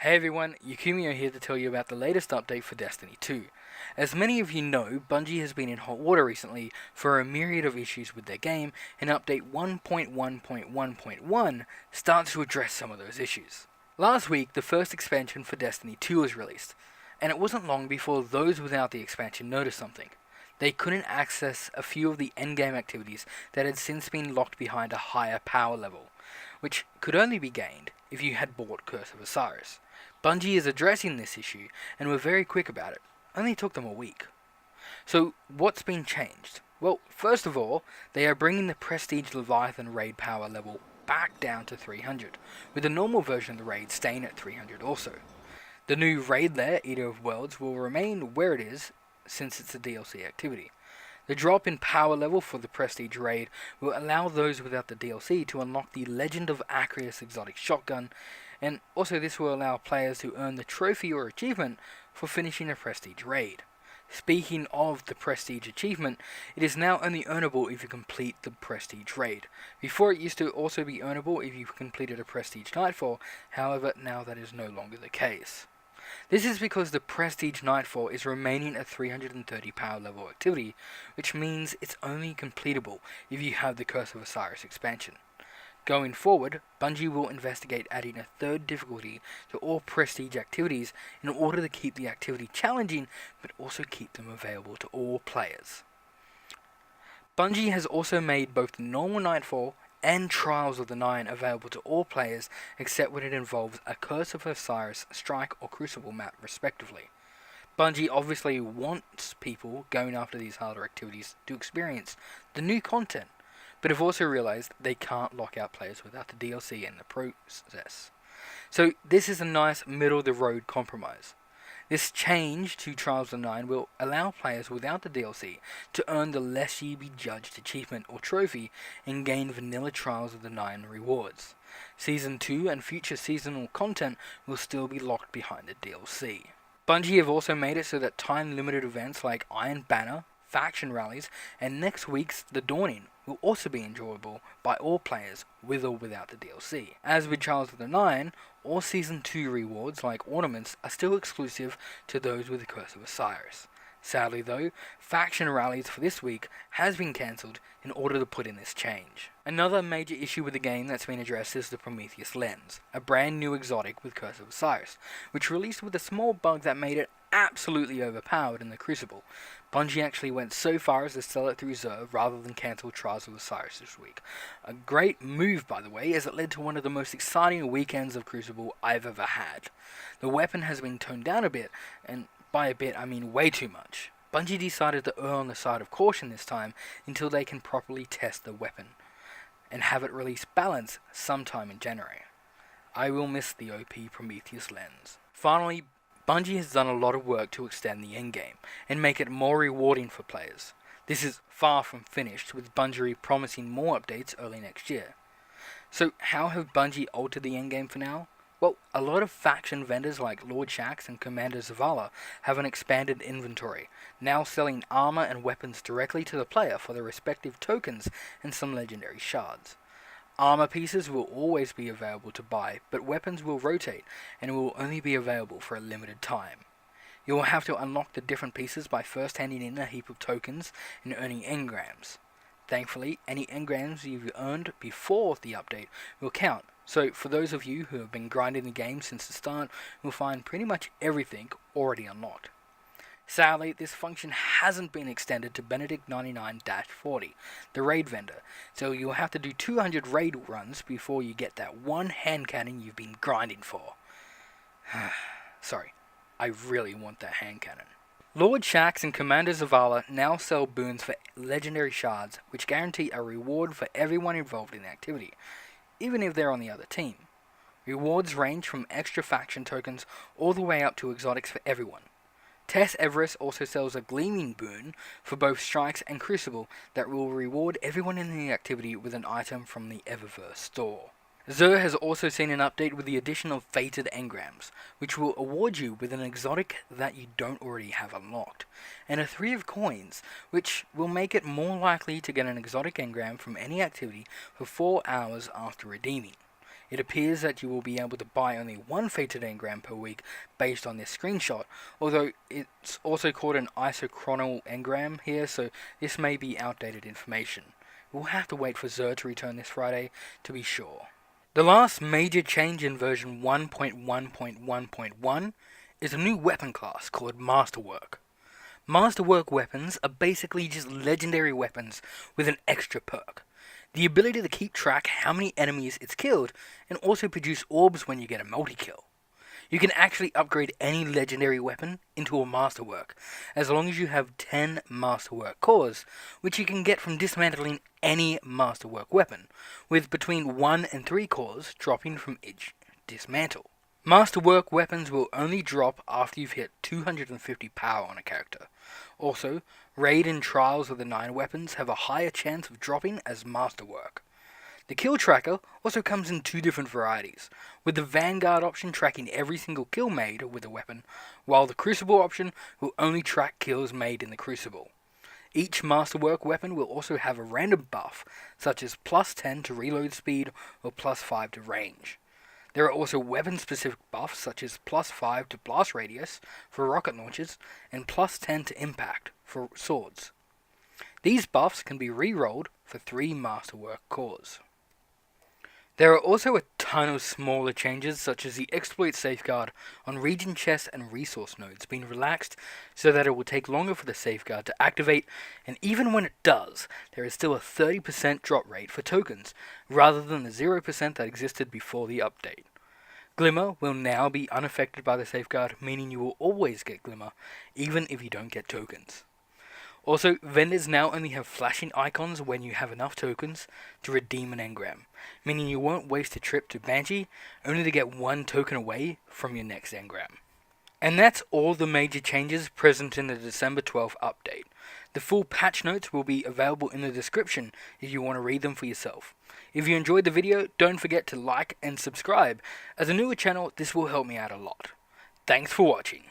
Hey everyone, Yukimio here to tell you about the latest update for Destiny 2. As many of you know, Bungie has been in hot water recently for a myriad of issues with their game, and update 1.1.1.1 starts to address some of those issues. Last week, the first expansion for Destiny 2 was released, and it wasn't long before those without the expansion noticed something. They couldn't access a few of the endgame activities that had since been locked behind a higher power level, which could only be gained if you had bought Curse of Osiris. Bungie is addressing this issue, and were very quick about it. Only took them a week. So, what's been changed? Well, first of all, they are bringing the Prestige Leviathan raid power level back down to 300, with the normal version of the raid staying at 300 also. The new raid lair, Eater of Worlds, will remain where it is, since it's a DLC activity. The drop in power level for the Prestige raid will allow those without the DLC to unlock the Legend of Acreus exotic shotgun, and also this will allow players to earn the trophy or achievement for finishing a Prestige raid. Speaking of the Prestige achievement, it is now only earnable if you complete the Prestige raid. Before it used to also be earnable if you completed a Prestige Nightfall, however now that is no longer the case. This is because the Prestige Nightfall is remaining a 330 power level activity, which means it's only completable if you have the Curse of Osiris expansion. Going forward, Bungie will investigate adding a third difficulty to all Prestige activities in order to keep the activity challenging, but also keep them available to all players. Bungie has also made both the normal Nightfall and Trials of the Nine available to all players except when it involves a Curse of Osiris Strike or Crucible map respectively. Bungie obviously wants people going after these harder activities to experience the new content, but have also realised they can't lock out players without the DLC in the process. So this is a nice middle-of-the-road compromise. This change to Trials of the Nine will allow players without the DLC to earn the Lest Ye Be Judged achievement or trophy and gain vanilla Trials of the Nine rewards. Season 2 and future seasonal content will still be locked behind the DLC. Bungie have also made it so that time-limited events like Iron Banner, faction rallies, and next week's The Dawning will also be enjoyable by all players with or without the DLC. As with Trials of the Nine, all Season 2 rewards like ornaments are still exclusive to those with the Curse of Osiris. Sadly though, faction rallies for this week has been cancelled in order to put in this change. Another major issue with the game that's been addressed is the Prometheus Lens, a brand new exotic with Curse of Osiris, which released with a small bug that made it absolutely overpowered in the Crucible. Bungie actually went so far as to sell it through Reserve rather than cancel Trials of Osiris this week. A great move, by the way, as it led to one of the most exciting weekends of Crucible I've ever had. The weapon has been toned down a bit, and by a bit I mean way too much. Bungie decided to err on the side of caution this time until they can properly test the weapon, and have it release balance sometime in January. I will miss the OP Prometheus Lens. Finally, Bungie has done a lot of work to extend the endgame and make it more rewarding for players. This is far from finished, with Bungie promising more updates early next year. So how have Bungie altered the endgame for now? Well, a lot of faction vendors like Lord Shaxx and Commander Zavala have an expanded inventory, now selling armor and weapons directly to the player for their respective tokens and some legendary shards. Armor pieces will always be available to buy, but weapons will rotate and will only be available for a limited time. You will have to unlock the different pieces by first handing in a heap of tokens and earning engrams. Thankfully, any engrams you've earned before the update will count, so for those of you who have been grinding the game since the start, you'll find pretty much everything already unlocked. Sadly, this function hasn't been extended to Benedict 99-40, the raid vendor, so you'll have to do 200 raid runs before you get that one hand cannon you've been grinding for. Sorry, I really want that hand cannon. Lord Shaxx and Commander Zavala now sell boons for legendary shards, which guarantee a reward for everyone involved in the activity, even if they're on the other team. Rewards range from extra faction tokens all the way up to exotics for everyone. Tess Everest also sells a gleaming boon for both Strikes and Crucible that will reward everyone in the activity with an item from the Eververse store. Xur has also seen an update with the addition of Fated Engrams, which will award you with an exotic that you don't already have unlocked, and a 3 of coins, which will make it more likely to get an exotic engram from any activity for 4 hours after redeeming. It appears that you will be able to buy only one fated engram per week based on this screenshot, although it's also called an isochronal engram here, so this may be outdated information. We'll have to wait for Xur to return this Friday to be sure. The last major change in version 1.1.1.1 is a new weapon class called Masterwork. Masterwork weapons are basically just legendary weapons with an extra perk. The ability to keep track how many enemies it's killed, and also produce orbs when you get a multi-kill. You can actually upgrade any legendary weapon into a Masterwork, as long as you have 10 Masterwork cores, which you can get from dismantling any Masterwork weapon, with between 1 and 3 cores dropping from each dismantle. Masterwork weapons will only drop after you've hit 250 power on a character. Also, Raid and Trials of the 9 weapons have a higher chance of dropping as Masterwork. The kill tracker also comes in 2 different varieties, with the Vanguard option tracking every single kill made with a weapon, while the Crucible option will only track kills made in the Crucible. Each Masterwork weapon will also have a random buff, such as plus 10 to reload speed or plus 5 to range. There are also weapon-specific buffs such as plus 5 to blast radius for rocket launchers and plus 10 to impact for swords. These buffs can be re-rolled for 3 Masterwork cores. There are also a ton of smaller changes such as the exploit safeguard on region chests and resource nodes being relaxed so that it will take longer for the safeguard to activate, and even when it does, there is still a 30% drop rate for tokens rather than the 0% that existed before the update. Glimmer will now be unaffected by the safeguard, meaning you will always get Glimmer even if you don't get tokens. Also, vendors now only have flashing icons when you have enough tokens to redeem an engram, meaning you won't waste a trip to Bungie only to get 1 token away from your next engram. And that's all the major changes present in the December 12th update. The full patch notes will be available in the description if you want to read them for yourself. If you enjoyed the video, don't forget to like and subscribe. As a newer channel, this will help me out a lot. Thanks for watching.